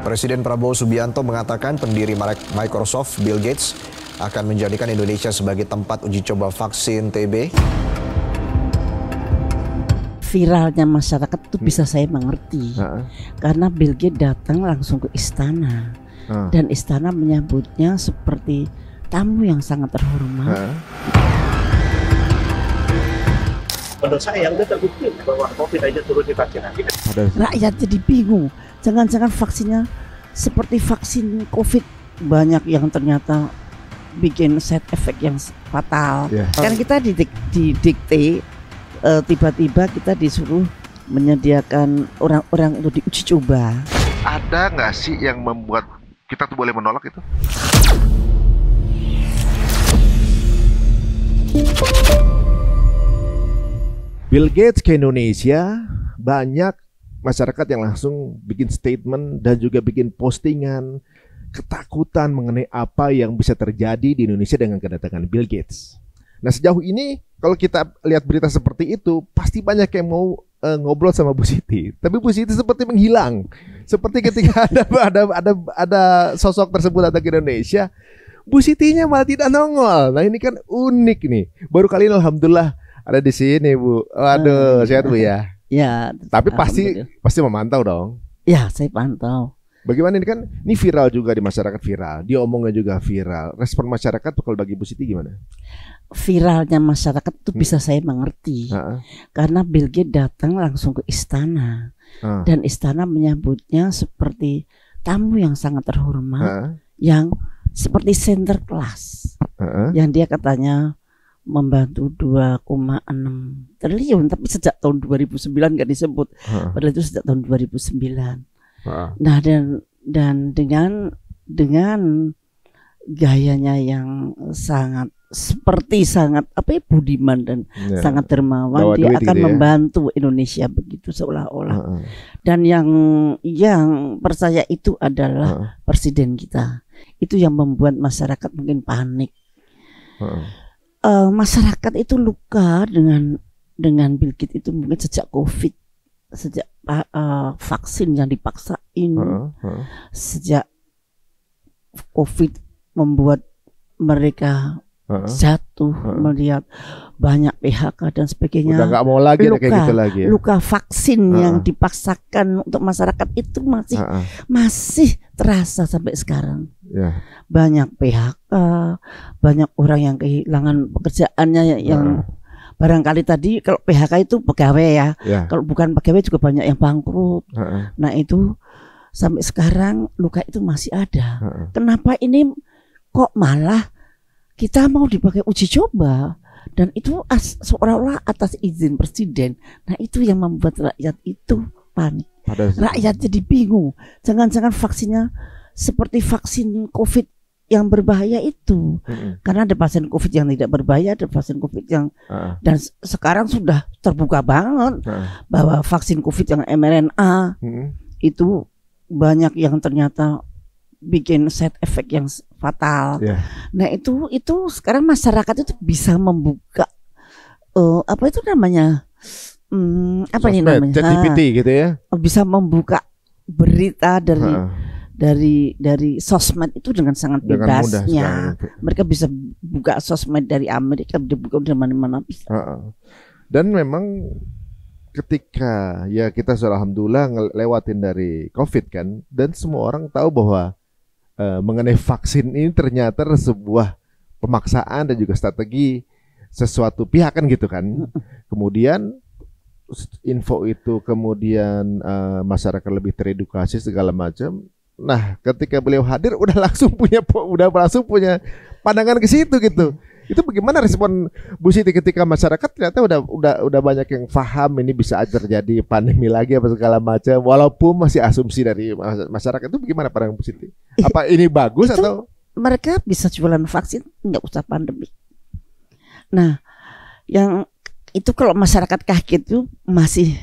Presiden Prabowo Subianto mengatakan pendiri Microsoft, Bill Gates, akan menjadikan Indonesia sebagai tempat uji coba vaksin TB. Viralnya masyarakat itu bisa saya mengerti, karena Bill Gates datang langsung ke istana, dan istana menyambutnya seperti tamu yang sangat terhormat. Menurut saya udah terbukti bahwa COVID aja turun di vaksinasi. Rakyat jadi bingung, jangan-jangan vaksinnya seperti vaksin COVID, banyak yang ternyata bikin side effect yang fatal. Kan kita didikte, tiba-tiba kita disuruh menyediakan orang-orang untuk diuji coba. Ada nggak sih yang membuat kita tuh boleh menolak itu? Bill Gates ke Indonesia, banyak masyarakat yang langsung bikin statement dan juga bikin postingan ketakutan mengenai apa yang bisa terjadi di Indonesia dengan kedatangan Bill Gates. Nah, sejauh ini kalau kita lihat berita seperti itu, pasti banyak yang mau ngobrol sama Bu Siti. Tapi Bu Siti seperti menghilang. Seperti ketika ada sosok tersebut datang ke Indonesia, Bu Sitinya malah tidak nongol. Nah, ini kan unik nih. Baru kali ini alhamdulillah ada di sini, Bu. Waduh, sehat Bu ya? Ya. Tapi pasti memantau dong. Ya, saya pantau. Bagaimana ini kan? Ini viral juga di masyarakat, viral. Dia omongnya juga viral. Respon masyarakat kalau bagi Bu Siti gimana? Viralnya masyarakat itu bisa saya mengerti, karena Bill Gates datang langsung ke istana, dan istana menyambutnya seperti tamu yang sangat terhormat, yang seperti center class, yang dia katanya membantu 2,6 triliun, tapi sejak tahun 2009 nggak disebut, padahal itu sejak tahun 2009. Nah, dan dengan gayanya yang sangat budiman dan sangat dermawan, dia akan membantu Indonesia begitu seolah-olah. Dan yang percaya itu adalah presiden kita. Itu yang membuat masyarakat mungkin panik. Masyarakat itu luka dengan Bill Gates itu mungkin sejak COVID, sejak vaksin yang dipaksain, sejak COVID membuat mereka jatuh, melihat banyak PHK dan sebagainya. Udah nggak mau lagi kayak gitu lagi. Luka vaksin yang dipaksakan untuk masyarakat itu masih terasa sampai sekarang. Banyak PHK, banyak orang yang kehilangan pekerjaannya yang barangkali tadi kalau PHK itu pegawai ya. Kalau bukan pegawai juga banyak yang bangkrut. Nah, itu sampai sekarang luka itu masih ada. Kenapa ini kok malah kita mau dipakai uji coba, dan itu seolah-olah atas izin presiden. Nah, itu yang membuat rakyat itu panik. Rakyat jadi bingung, jangan-jangan vaksinnya seperti vaksin COVID yang berbahaya itu. Karena ada pasien COVID yang tidak berbahaya, ada pasien COVID yang dan sekarang sudah terbuka banget bahwa vaksin COVID yang mRNA itu banyak yang ternyata bikin side effect yang fatal. Nah, itu sekarang masyarakat itu bisa membuka apa itu namanya? Apa ini namanya? ChatGPT gitu ya. Bisa membuka berita dari sosmed itu dengan sangat bebasnya. Mereka bisa buka sosmed dari Amerika, dibuka dari mana-mana bisa. Dan memang ketika ya kita sudah alhamdulillah ngelewatin dari COVID kan, dan semua orang tahu bahwa mengenai vaksin ini ternyata sebuah pemaksaan dan juga strategi sesuatu pihak kan gitu kan. Kemudian info itu kemudian masyarakat lebih teredukasi segala macam. Nah, ketika beliau hadir udah langsung punya pandangan ke situ gitu. Itu bagaimana respon Bu Siti ketika masyarakat ternyata udah banyak yang paham ini bisa terjadi pandemi lagi apa segala macam, walaupun masih asumsi dari masyarakat. Itu bagaimana pandangan Bu Siti? Apa ini bagus atau mereka bisa jualan vaksin nggak usah pandemi? Nah, yang itu kalau masyarakat kaget itu masih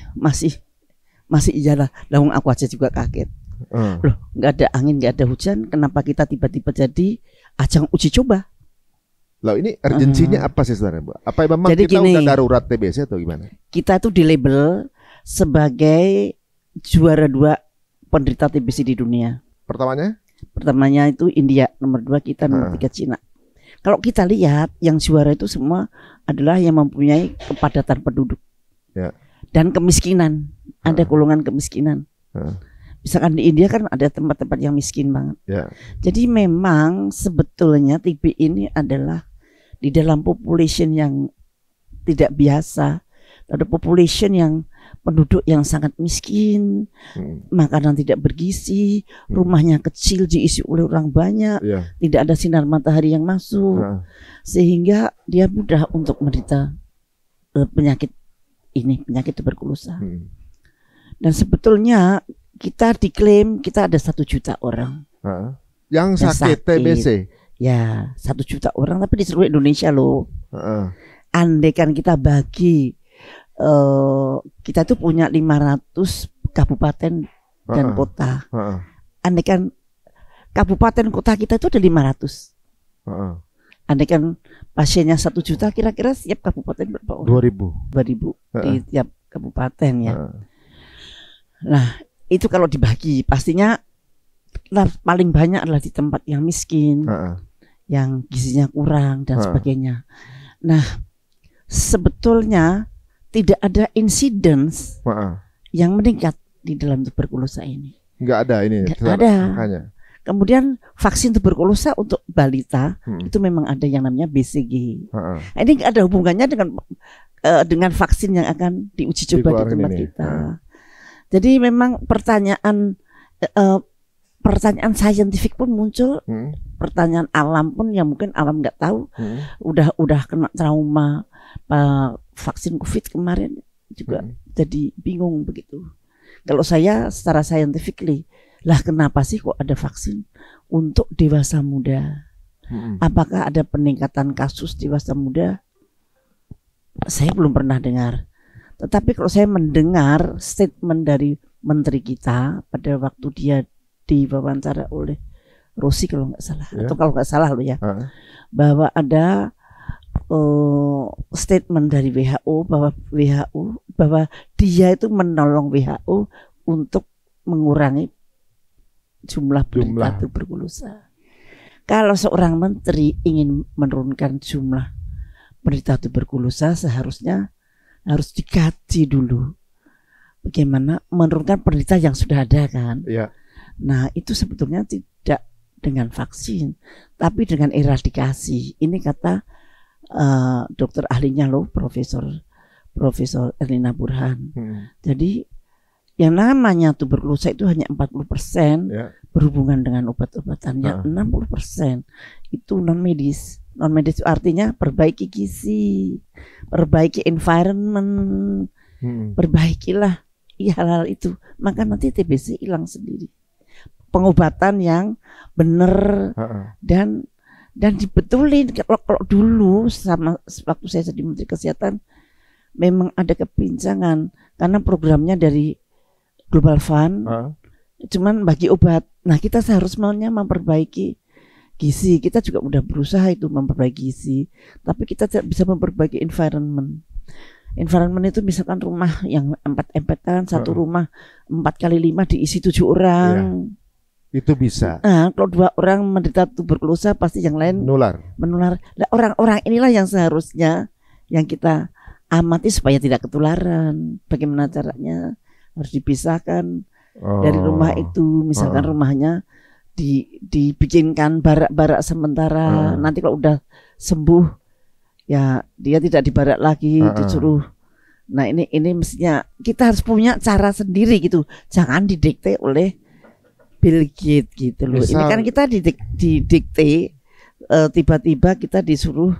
iyalah. Lah aku aja juga kaget. Loh, nggak ada angin, nggak ada hujan, kenapa kita tiba-tiba jadi ajang uji coba? Loh, ini urgensinya apa sih sebenarnya, Bu? Apa memang jadi kita gini, udah darurat TBC atau gimana? Kita tuh dilabel sebagai juara 2 penderita TBC di dunia. Pertamanya? Pertamanya itu India, nomor 2 kita, nomor 3 Cina. Kalau kita lihat yang juara itu semua adalah yang mempunyai kepadatan penduduk dan kemiskinan. Ada golongan kemiskinan. Misalkan di India kan ada tempat-tempat yang miskin banget. Jadi memang sebetulnya TB ini adalah di dalam population yang tidak biasa. Ada population yang penduduk yang sangat miskin, makanan tidak bergizi, rumahnya kecil diisi oleh orang banyak, tidak ada sinar matahari yang masuk, sehingga dia mudah untuk menderita penyakit tuberkulosa. Dan sebetulnya kita diklaim kita ada 1 juta orang yang sakit TBC. Ya, 1 juta orang, tapi di seluruh Indonesia loh. Andai kan kita bagi, kita tuh punya 500 kabupaten dan kota. Andai kan kabupaten kota kita itu ada 500. Andai kan pasiennya 1 juta, kira-kira setiap kabupaten berapa orang? 2.000 di tiap kabupaten ya. Nah, itu kalau dibagi pastinya paling banyak adalah di tempat yang miskin, yang gizinya kurang dan sebagainya. Nah, sebetulnya tidak ada incidence yang meningkat di dalam tuberkulosa ini. Nggak ada ini. Nggak ada. Makanya. Kemudian vaksin tuberkulosa untuk balita itu memang ada yang namanya BCG. Ini nggak ada hubungannya dengan vaksin yang akan diuji coba di tempat kita. Jadi memang pertanyaan saintifik pun muncul, pertanyaan alam pun yang mungkin alam nggak tahu, udah kena trauma vaksin COVID kemarin juga jadi bingung begitu. Kalau saya secara scientifically, lah kenapa sih kok ada vaksin untuk dewasa muda? Apakah ada peningkatan kasus dewasa muda? Saya belum pernah dengar. Tetapi kalau saya mendengar statement dari menteri kita pada waktu dia diwawancara oleh Rossi kalau nggak salah, atau kalau nggak salah loh ya, bahwa ada statement dari WHO bahwa dia itu menolong WHO untuk mengurangi jumlah penderita tuberkulosa. Kalau seorang menteri ingin menurunkan jumlah penderita tuberkulosa, seharusnya harus dikaji dulu bagaimana menurunkan penderita yang sudah ada kan. Nah, itu sebetulnya tidak dengan vaksin, tapi dengan eradikasi. Ini kata dokter ahlinya loh, Profesor Erlina Burhan. Jadi yang namanya tuberkulosa itu hanya 40% berhubungan dengan obat-obatan, yang 60% itu non medis. Non medis itu artinya perbaiki gizi, perbaiki environment, perbaikilah hal-hal itu, maka nanti TBC hilang sendiri. Pengobatan yang benar dan dibetulin. Kalau dulu sama waktu saya jadi Menteri Kesehatan memang ada kebincangan karena programnya dari Global Fund cuman bagi obat. Nah, kita seharusnya memperbaiki gizi. Kita juga udah berusaha itu memperbaiki gizi, tapi kita tidak bisa memperbaiki environment. Environment itu misalkan rumah yang empet-empetan, satu rumah 4x5 diisi 7 orang. Itu bisa. Nah, kalau 2 orang menderita tuberkulosa pasti yang lain menular. Nah, orang-orang inilah yang seharusnya yang kita amati supaya tidak ketularan. Bagaimana caranya? Harus dipisahkan dari rumah itu. Misalkan rumahnya dibikinkan barak-barak sementara. Nanti kalau udah sembuh ya dia tidak dibarak lagi, disuruh. Nah, ini mestinya kita harus punya cara sendiri gitu. Jangan didikte oleh Bill Gates gitu loh. Ini kan kita didikte, tiba-tiba kita disuruh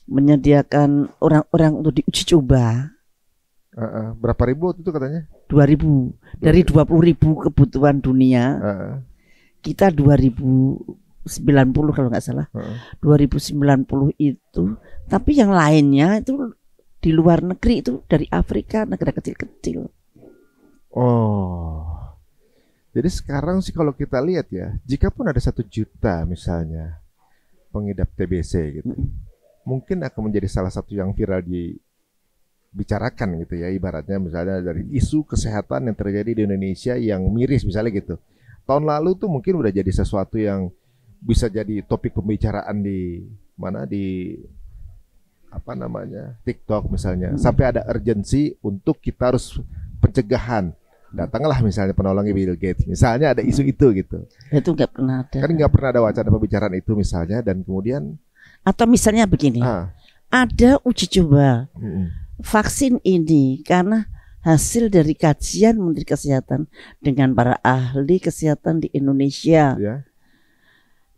menyediakan orang-orang untuk diuji coba. Berapa ribu itu katanya? 2.000 dari 20.000 kebutuhan dunia. Kita 2090 kalau nggak salah. 2090 itu, tapi yang lainnya itu di luar negeri, itu dari Afrika, negara kecil-kecil. Jadi sekarang sih kalau kita lihat ya, jika pun ada 1 juta misalnya pengidap TBC gitu, mungkin akan menjadi salah satu yang viral di bicarakan gitu ya, ibaratnya misalnya dari isu kesehatan yang terjadi di Indonesia yang miris misalnya gitu. Tahun lalu tuh mungkin udah jadi sesuatu yang bisa jadi topik pembicaraan di mana, di apa namanya, TikTok misalnya, sampai ada urgensi untuk kita harus pencegahan. Datanglah misalnya penolongnya Bill Gates, misalnya ada isu itu gitu. Itu nggak pernah ada. Kan nggak pernah ada wacana pembicaraan itu misalnya, dan kemudian atau misalnya begini, ada uji coba vaksin ini karena hasil dari kajian Menteri Kesehatan dengan para ahli kesehatan di Indonesia,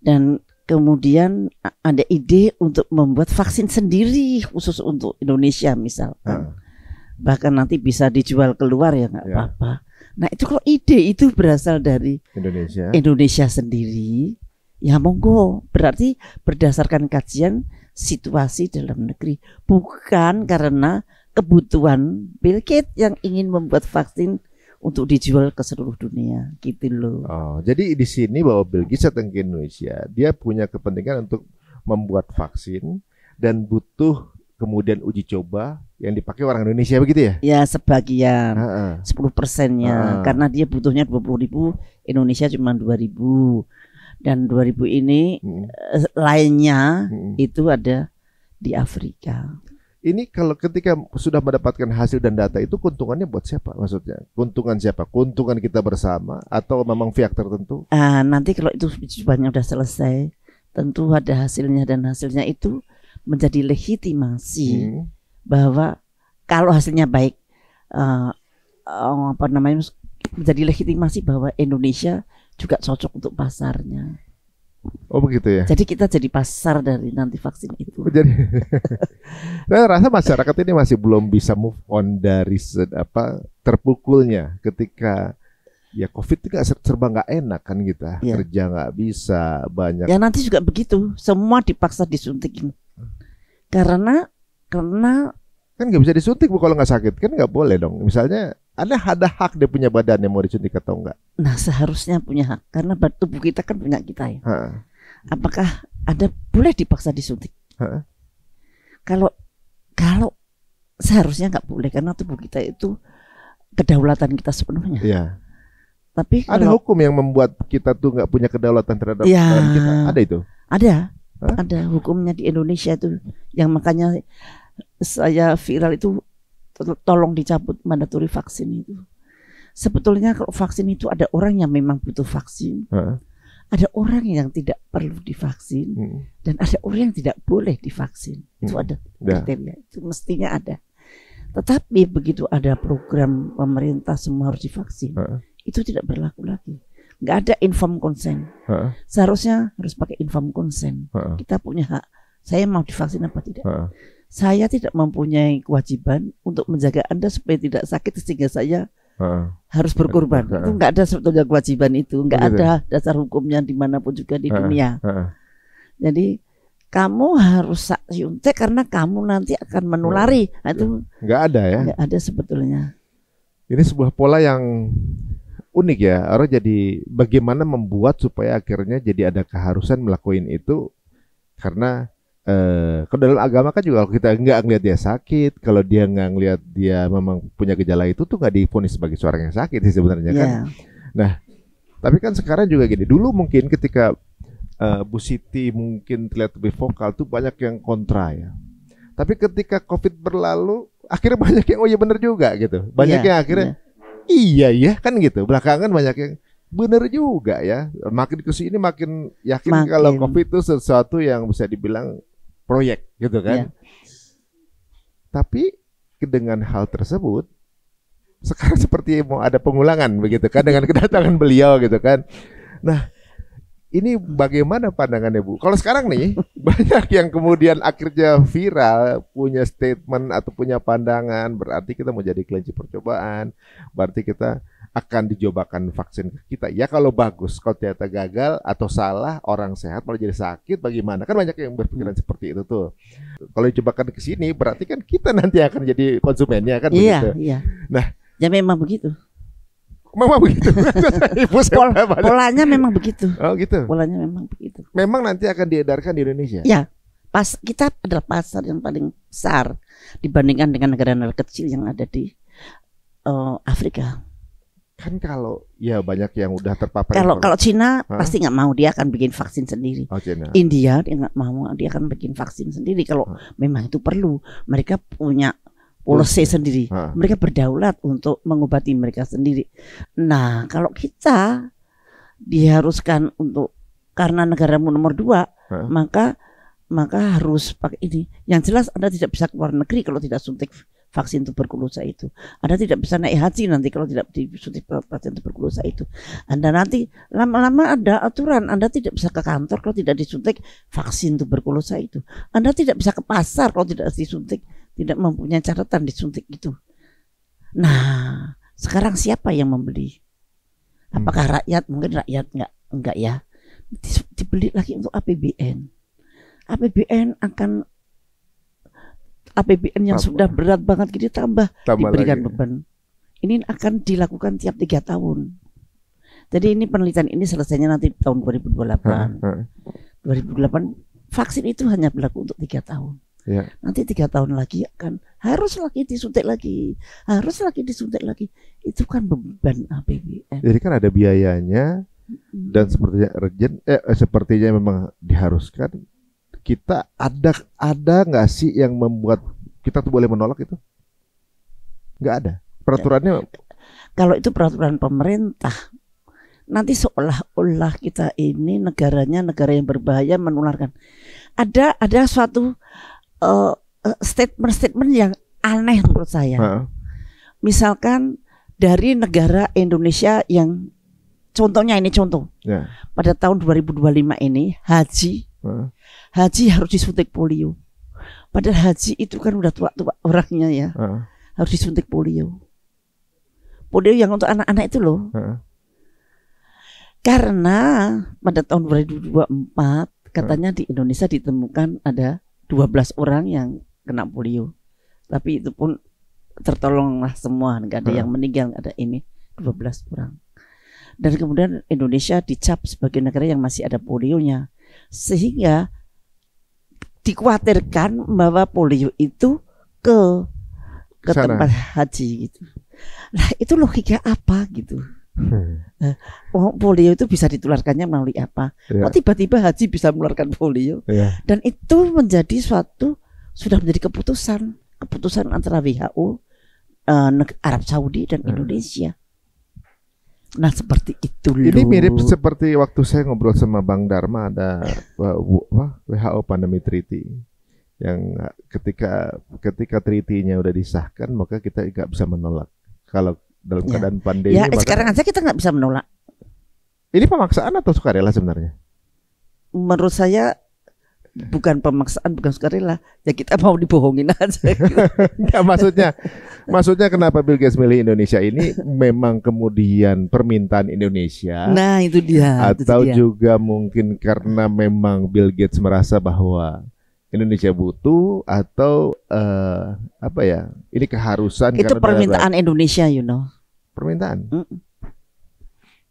dan kemudian ada ide untuk membuat vaksin sendiri khusus untuk Indonesia misalkan. Bahkan nanti bisa dijual keluar ya nggak apa-apa. Nah itu kalau ide itu berasal dari Indonesia sendiri, ya monggo. Berarti berdasarkan kajian situasi dalam negeri, bukan karena kebutuhan Bill Gates yang ingin membuat vaksin untuk dijual ke seluruh dunia, gitu loh. Oh, jadi di sini bahwa Bill Gates datang ke Indonesia, dia punya kepentingan untuk membuat vaksin dan butuh kemudian uji coba yang dipakai orang Indonesia, begitu ya? Ya, sebagian, 10%-nya, karena dia butuhnya 20.000, Indonesia cuma 2.000, dan 2.000 ini lainnya itu ada di Afrika. Ini kalau ketika sudah mendapatkan hasil dan data itu, keuntungannya buat siapa? Maksudnya keuntungan siapa? Keuntungan kita bersama atau memang pihak tertentu? Nanti kalau itu cobanya udah selesai, tentu ada hasilnya, dan hasilnya itu menjadi legitimasi bahwa kalau hasilnya baik, menjadi legitimasi bahwa Indonesia juga cocok untuk pasarnya. Oh begitu ya. Jadi kita jadi pasar dari nanti vaksin itu. Jadi saya rasa masyarakat ini masih belum bisa move on dari terpukulnya ketika ya COVID itu serba nggak enak kan kita, kerja nggak bisa, banyak. Ya nanti juga begitu, semua dipaksa disuntikin. Karena kan nggak bisa disuntik Bu kalau nggak sakit, kan nggak boleh dong. Misalnya ada hak dia punya badan yang mau disuntik atau enggak? Nah seharusnya punya hak, karena tubuh kita kan punya kita ya. Apakah ada boleh dipaksa disuntik? Kalau seharusnya nggak boleh, karena tubuh kita itu kedaulatan kita sepenuhnya. Iya. Tapi ada hukum yang membuat kita tuh nggak punya kedaulatan terhadap badan kita. Ada itu? Ada hukumnya di Indonesia itu, yang makanya saya viral itu. Tolong dicabut mandatori vaksin itu. Sebetulnya kalau vaksin itu ada orang yang memang butuh vaksin, ada orang yang tidak perlu divaksin, dan ada orang yang tidak boleh divaksin. Itu ada kriteria, itu mestinya ada. Tetapi begitu ada program pemerintah semua harus divaksin, itu tidak berlaku lagi. Nggak ada informed consent. Seharusnya harus pakai informed consent. Kita punya hak. Saya mau divaksin apa tidak? Saya tidak mempunyai kewajiban untuk menjaga Anda supaya tidak sakit sehingga saya harus berkorban. Itu nggak ada sebetulnya kewajiban itu, nggak ada dasar hukumnya dimanapun juga di dunia. Jadi kamu harus suntik karena kamu nanti akan menulari. Nah, itu nggak ada ya? Nggak ada sebetulnya. Ini sebuah pola yang unik ya. Orang jadi bagaimana membuat supaya akhirnya jadi ada keharusan melakukan itu, karena kalau dalam agama kan juga kalau kita nggak ngelihat dia sakit, kalau dia nggak ngelihat dia memang punya gejala itu tuh nggak divonis sebagai seorang yang sakit sih sebenarnya kan. Nah, tapi kan sekarang juga gini. Dulu mungkin ketika Bu Siti mungkin terlihat lebih vokal tuh banyak yang kontra ya. Tapi ketika COVID berlalu, akhirnya banyak yang oh iya benar juga gitu. Banyak yang akhirnya iya ya kan gitu. Belakangan banyak yang benar juga ya. Makin kesini makin yakin kalau COVID itu sesuatu yang bisa dibilang proyek gitu kan. Tapi dengan hal tersebut sekarang seperti mau ada pengulangan begitu kan dengan kedatangan beliau gitu kan. Nah, ini bagaimana pandangannya Bu? Kalau sekarang nih banyak yang kemudian akhirnya viral punya statement atau punya pandangan, berarti kita mau jadi kelinci percobaan, berarti kita akan dicobakan vaksin kita. Ya kalau bagus, kalau ternyata gagal atau salah, orang sehat malah jadi sakit, bagaimana? Kan banyak yang berpikiran seperti itu tuh. Kalau dicobakan ke sini, berarti kan kita nanti akan jadi konsumennya kan begitu. Iya. Nah, ya memang begitu. Memang begitu. Polanya memang begitu. Oh gitu. Polanya memang begitu. Memang nanti akan diedarkan di Indonesia. Ya, kita adalah pasar yang paling besar dibandingkan dengan negara-negara kecil yang ada di Afrika. Kan kalau ya banyak yang udah terpapar. Kalau Cina pasti nggak mau, dia akan bikin vaksin sendiri. Cina. India dia nggak mau, dia akan bikin vaksin sendiri kalau memang itu perlu. Mereka punya policy sendiri. Mereka berdaulat untuk mengobati mereka sendiri. Nah, kalau kita diharuskan untuk karena negaramu nomor 2, maka harus pakai ini. Yang jelas Anda tidak bisa keluar negeri kalau tidak suntik vaksin tuberkulosa itu. Anda tidak bisa naik haji nanti kalau tidak disuntik vaksin tuberkulosa itu. Anda nanti lama-lama ada aturan, Anda tidak bisa ke kantor kalau tidak disuntik vaksin tuberkulosa itu. Anda tidak bisa ke pasar kalau tidak disuntik, tidak mempunyai catatan disuntik itu. Nah, sekarang siapa yang membeli? Apakah rakyat? Mungkin rakyat enggak ya. Dibeli lagi untuk APBN. APBN yang sudah berat banget gitu tambah diberikan beban. Ini akan dilakukan tiap 3 tahun. Jadi ini penelitian ini selesainya nanti tahun 2028. 2028 vaksin itu hanya berlaku untuk 3 tahun. Ya. Nanti 3 tahun lagi akan harus lagi disuntik lagi. Itu kan beban APBN. Jadi kan ada biayanya dan sepertinya memang diharuskan. Kita ada nggak sih yang membuat kita tuh boleh menolak itu? Nggak ada. Peraturannya. Kalau itu peraturan pemerintah, nanti seolah-olah kita ini negara yang berbahaya menularkan. Ada suatu statement yang aneh menurut saya. Misalkan dari negara Indonesia yang contohnya ini pada tahun 2025 ini haji harus disuntik polio. Padahal haji itu kan udah tua-tua orangnya ya. Harus disuntik polio. Polio yang untuk anak-anak itu loh. Karena pada tahun 2024 katanya di Indonesia ditemukan ada 12 orang yang kena polio. Tapi itu pun tertolonglah semua, nggak ada yang meninggal, nggak ada ini 12 orang. Dan kemudian Indonesia dicap sebagai negara yang masih ada polionya. Sehingga dikhawatirkan bahwa polio itu ke tempat haji gitu. Nah, itu logika apa gitu? Polio itu bisa ditularkannya melalui apa? Kok tiba-tiba haji bisa menularkan polio? Dan itu menjadi sudah menjadi keputusan antara WHO, Arab Saudi dan Indonesia. Nah, seperti itu loh. Ini mirip seperti waktu saya ngobrol sama Bang Dharma, ada WHO Pandemic Treaty yang ketika treaty-nya udah disahkan maka kita nggak bisa menolak. Kalau dalam keadaan pandemi. Ya, sekarang aja kita nggak bisa menolak. Ini pemaksaan atau sukarela sebenarnya? Menurut saya bukan pemaksaan, bukan sukarela. Ya kita mau dibohongin aja. Nggak, maksudnya kenapa Bill Gates milih Indonesia ini memang kemudian permintaan Indonesia. Nah itu dia. Atau juga mungkin karena memang Bill Gates merasa bahwa Indonesia butuh, atau ini keharusan. Itu permintaan Indonesia, Permintaan.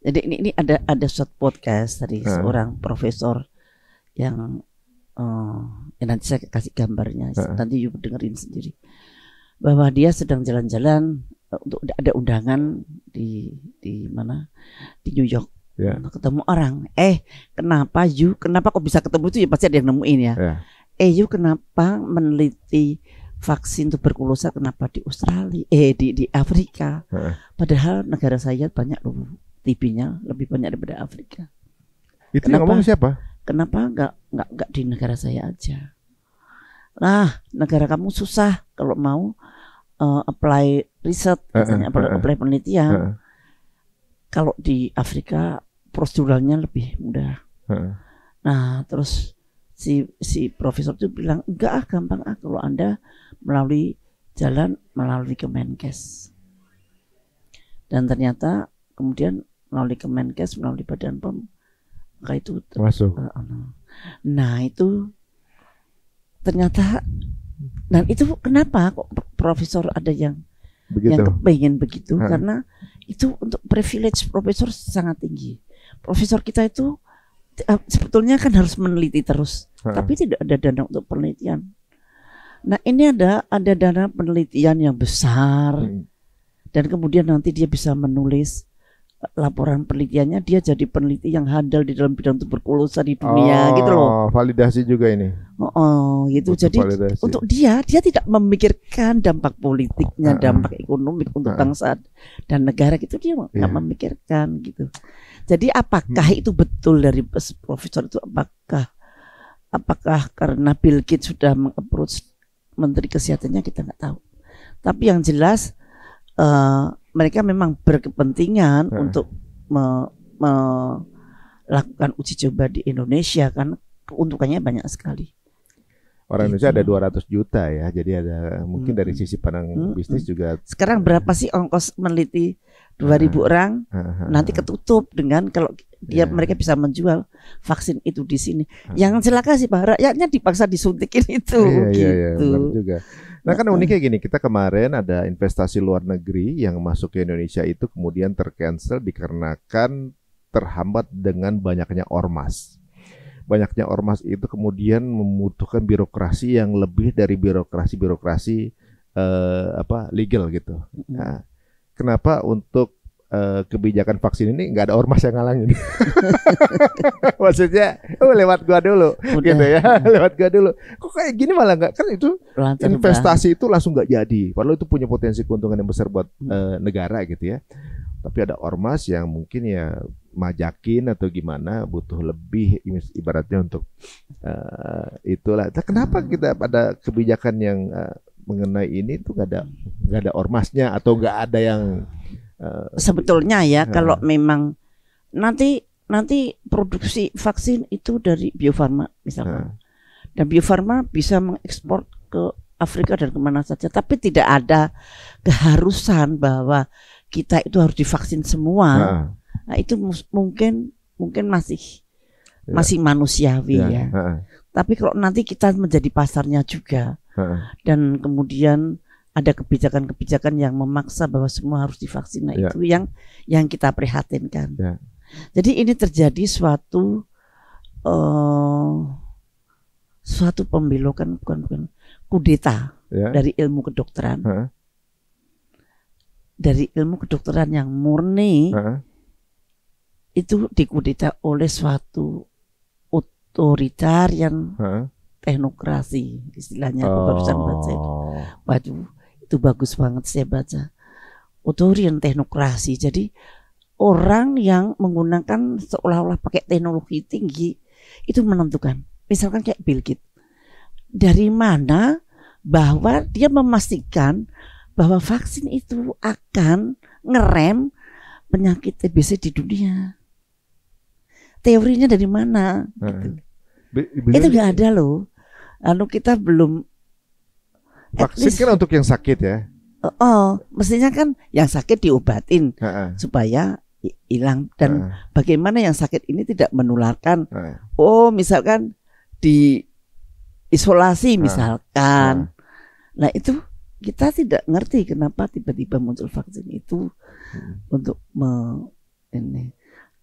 Jadi ini ada suatu podcast dari seorang profesor yang nanti saya kasih gambarnya, nanti you dengerin sendiri, bahwa dia sedang jalan-jalan untuk ada undangan di mana, di New York, ketemu orang, kenapa kok bisa ketemu itu, ya pasti ada yang nemuin ya. You kenapa meneliti vaksin tuberkulosa, kenapa di Australia, di Afrika, padahal negara saya banyak loh TB-nya, lebih banyak daripada Afrika. Itu yang ngomong siapa? Kenapa nggak di negara saya aja? Nah, negara kamu susah kalau mau apply riset, misalnya apply penelitian. Kalau di Afrika proseduralnya lebih mudah. Nah, terus si profesor itu bilang enggak, gampang kalau Anda melalui Kemenkes. Dan ternyata kemudian melalui Kemenkes, melalui Badan POM, maka itu masuk. Nah itu ternyata, dan itu kenapa kok profesor ada yang kepengen begitu, karena itu untuk privilege profesor sangat tinggi. Profesor kita itu sebetulnya kan harus meneliti terus, tapi tidak ada dana untuk penelitian. Nah ini ada dana penelitian yang besar, dan kemudian nanti dia bisa menulis laporan penelitiannya, dia jadi peneliti yang handal di dalam bidang tuberkulosa di dunia gitu loh. Validasi juga ini. Gitu. Butuh Jadi validasi. untuk dia tidak memikirkan dampak politiknya, dampak ekonomik untuk bangsa dan negara gitu, dia nggak memikirkan gitu. Jadi apakah itu betul dari profesor itu, apakah karena Bill Gates sudah meng-approach menteri kesehatannya, kita nggak tahu. Tapi yang jelas mereka memang berkepentingan untuk melakukan uji coba di Indonesia, kan keuntungannya banyak sekali. Orang Indonesia ada 200 juta ya, jadi ada mungkin dari sisi pandang bisnis juga. Sekarang berapa sih ongkos meneliti 2.000 orang? Nanti ketutup dengan kalau mereka bisa menjual vaksin itu di sini. Yang celaka sih Pak, rakyatnya dipaksa disuntikin itu. Iya, benar juga. Nah kan uniknya gini, kita kemarin ada investasi luar negeri yang masuk ke Indonesia itu kemudian tercancel dikarenakan terhambat dengan banyaknya ormas. Banyaknya ormas itu kemudian membutuhkan birokrasi yang lebih dari birokrasi legal gitu. Nah, kenapa untuk kebijakan vaksin ini nggak ada ormas yang ngalangin? Maksudnya lewat gua dulu. Gitu ya, lewat gua dulu. Kok kayak gini malah nggak, kan itu investasi itu langsung nggak jadi, padahal itu punya potensi keuntungan yang besar buat negara gitu ya. Tapi ada ormas yang mungkin ya majakin atau gimana, butuh lebih ibaratnya untuk itulah. Nah, kenapa kita pada kebijakan yang mengenai ini tuh nggak ada ormasnya, atau nggak ada yang sebetulnya ya kalau memang nanti produksi vaksin itu dari Bio Farma misalkan, dan Bio Farma bisa mengekspor ke Afrika dan kemana saja, tapi tidak ada keharusan bahwa kita itu harus divaksin semua. Nah itu mungkin masih manusiawi ya. Tapi kalau nanti kita menjadi pasarnya juga, dan kemudian ada kebijakan-kebijakan yang memaksa bahwa semua harus divaksin, nah itu yang kita prihatinkan. Jadi ini terjadi suatu pembelokan, bukan kudeta dari ilmu kedokteran. Dari ilmu kedokteran yang murni itu dikudeta oleh suatu otoritarian teknokrasi, istilahnya. Aku barusan baca itu. Waduh, itu bagus banget saya baca. Otoritarian teknokrasi. Jadi orang yang menggunakan seolah-olah pakai teknologi tinggi itu menentukan. Misalkan kayak Bill Gates. Dari mana bahwa dia memastikan bahwa vaksin itu akan ngerem penyakit TBC di dunia. Teorinya dari mana? Gitu. Itu nggak ada loh. Lalu kita belum. Vaksin kan untuk yang sakit ya. Mestinya kan yang sakit diobatin supaya hilang, dan bagaimana yang sakit ini tidak menularkan. Misalkan di isolasi misalkan. Nah itu kita tidak ngerti kenapa tiba-tiba muncul vaksin itu untuk ini.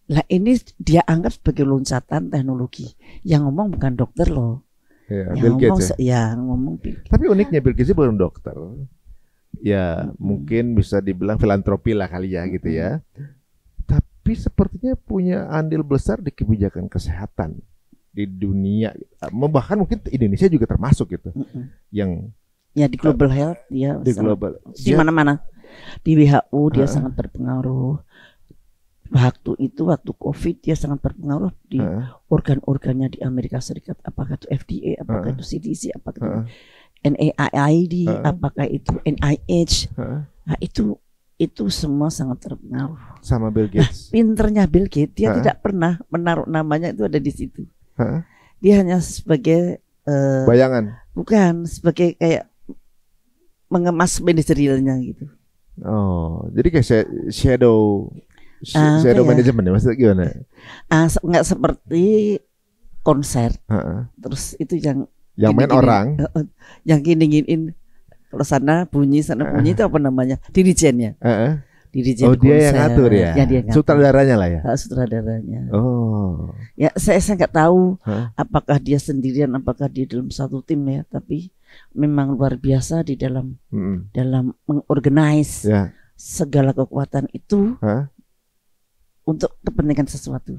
Lah ini dia anggap sebagai loncatan teknologi. Yang ngomong bukan dokter loh. Bill Gates ngomong Bill Gates. Tapi uniknya Bill Gates bukan dokter. Ya mungkin bisa dibilang filantropi lah kali ya gitu ya. Tapi sepertinya punya andil besar di kebijakan kesehatan di dunia. Bahkan mungkin Indonesia juga termasuk gitu. Yang ya di global health dia di mana-mana. Di WHO dia sangat berpengaruh. Waktu COVID dia sangat berpengaruh di organ-organnya di Amerika Serikat, apakah itu FDA, apakah itu CDC, apakah itu NIAID, apakah itu NIH. Nah itu semua sangat terpengaruh sama Bill Gates. Nah, pinternya Bill Gates dia tidak pernah menaruh namanya itu ada di situ. Dia hanya sebagai bayangan, bukan sebagai kayak mengemas manajerialnya gitu. Jadi kayak shadow management ya, maksudnya gimana? Nggak seperti konser. Terus itu yang main orang, yang gini-giniin, kalau sana bunyi itu apa namanya, dirijennya. Dirjen Oh, dia yang konser. ngatur ya? Ya, dia ngatur. Sutradaranya lah ya? Sutradaranya. Oh. Ya, saya nggak tahu apakah dia sendirian, apakah dia dalam satu tim ya, tapi memang luar biasa di dalam mengorganize segala kekuatan itu untuk kepentingan sesuatu.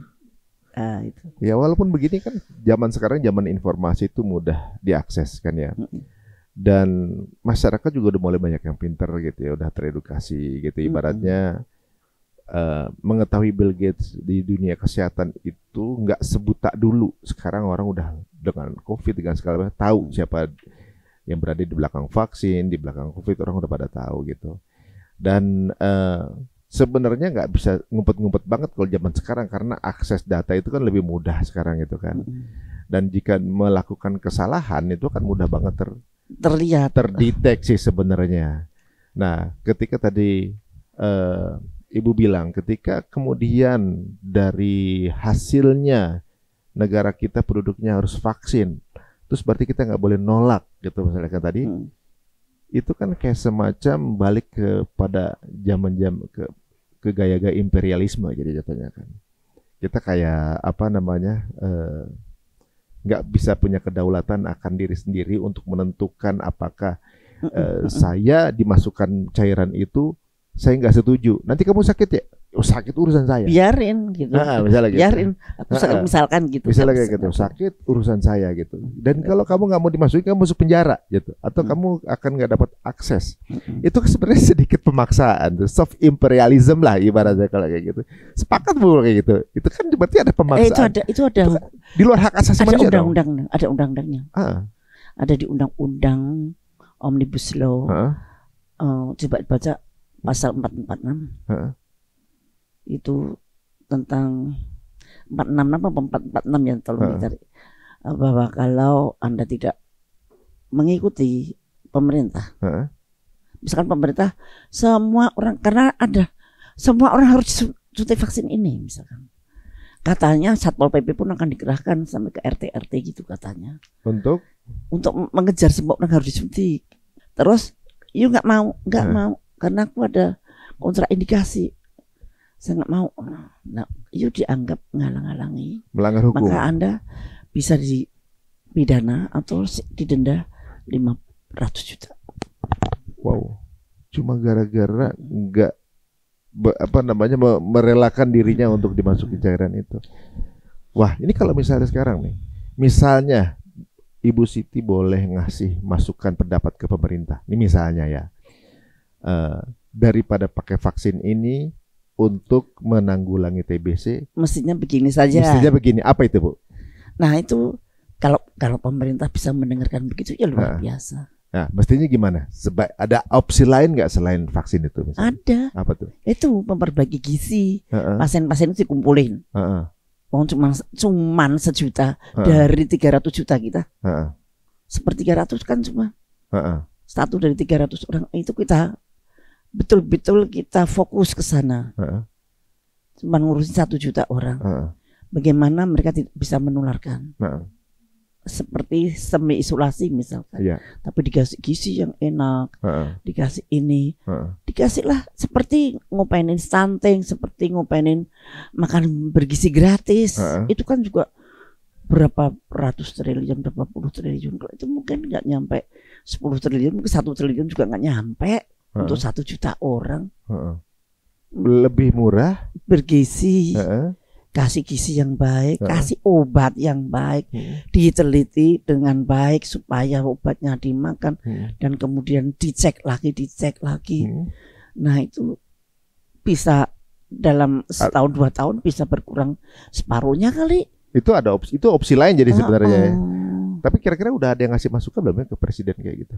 Itu. Ya walaupun begini kan zaman sekarang zaman informasi itu mudah diakses kan ya. Dan masyarakat juga udah mulai banyak yang pinter gitu ya, udah teredukasi gitu. Ibaratnya mengetahui Bill Gates di dunia kesehatan itu nggak sebuta dulu. Sekarang orang udah dengan COVID, dengan segala macam tahu siapa yang berada di belakang vaksin, di belakang COVID, orang udah pada tahu gitu. Dan sebenarnya nggak bisa ngumpet-ngumpet banget kalau zaman sekarang, karena akses data itu kan lebih mudah sekarang itu kan. Dan jika melakukan kesalahan itu kan mudah banget terdeteksi sebenarnya. Nah, ketika tadi Ibu bilang, ketika kemudian dari hasilnya negara kita produknya harus vaksin, terus berarti kita nggak boleh nolak gitu misalnya kan tadi. Itu kan kayak semacam balik kepada zaman-zaman ke gaya-gaya imperialisme jadi jatuhnya kan. Kita kayak apa namanya nggak bisa punya kedaulatan akan diri sendiri untuk menentukan apakah saya dimasukkan cairan itu, saya nggak setuju. Nanti kamu sakit ya? Oh, sakit urusan saya. Biarin gitu. Misalnya gitu. Biarin. Misalkan gitu. Misalnya kayak gitu, sakit urusan saya gitu. Dan kalau kamu nggak mau dimasukin, kamu masuk penjara gitu. Atau kamu akan nggak dapat akses. Itu sebenarnya sedikit pemaksaan, tuh. Soft imperialism lah ibaratnya kalau kayak gitu. Sepakat Bu kayak gitu. Itu kan berarti ada pemaksaan. Itu ada di luar hak asasi manusia. Ada undang-undangnya. Ada di undang-undang Omnibus Law. Coba baca pasal 446. Itu tentang 466 apa 446 ya, tolong dicari, bahwa kalau Anda tidak mengikuti pemerintah, misalkan pemerintah semua orang, karena ada semua orang harus suntik vaksin ini misalkan, katanya Satpol PP pun akan dikerahkan sampai ke RT gitu katanya, untuk mengejar semua orang harus disuntik. Terus you nggak mau karena aku ada kontraindikasi, saya nggak mau. Nah, itu dianggap ngalang-halangi, melanggar hukum. Maka Anda bisa dipidana atau didenda 500 juta. Wow, cuma gara-gara nggak merelakan dirinya untuk dimasuki cairan itu. Wah, ini kalau misalnya sekarang nih, misalnya Ibu Siti boleh ngasih masukan pendapat ke pemerintah, ini misalnya ya, daripada pakai vaksin ini untuk menanggulangi TBC, mestinya begini saja. Mestinya begini. Apa itu Bu? Nah itu kalau pemerintah bisa mendengarkan begitu ya luar biasa. Nah mestinya gimana? Ada opsi lain nggak selain vaksin itu? Misalnya? Ada. Apa tuh? Itu memperbaiki gizi. Pasien-pasien itu dikumpulin. Cuman 1 juta dari 300 juta kita. Seper-300 kan cuma 1 dari 300 orang itu kita betul-betul kita fokus ke sana. Cuma ngurusin 1 juta orang. Bagaimana mereka bisa menularkan? Seperti semi isolasi misalkan. Tapi dikasih gizi yang enak, dikasih ini, dikasihlah seperti ngopenin stunting, seperti ngopenin makan bergizi gratis. Itu kan juga berapa ratus triliun, berapa puluh triliun. Kalau itu mungkin nggak nyampe 10 triliun, mungkin 1 triliun juga nggak nyampe. Untuk 1 juta orang, lebih murah, bergizi, kasih gizi yang baik, kasih obat yang baik, diteliti dengan baik supaya obatnya dimakan dan kemudian dicek lagi. Nah itu bisa dalam setahun 2 tahun bisa berkurang separuhnya kali. Itu ada opsi, itu opsi lain jadi sebenarnya. Ya. Tapi kira-kira udah ada yang ngasih masukan belum ya ke presiden kayak gitu?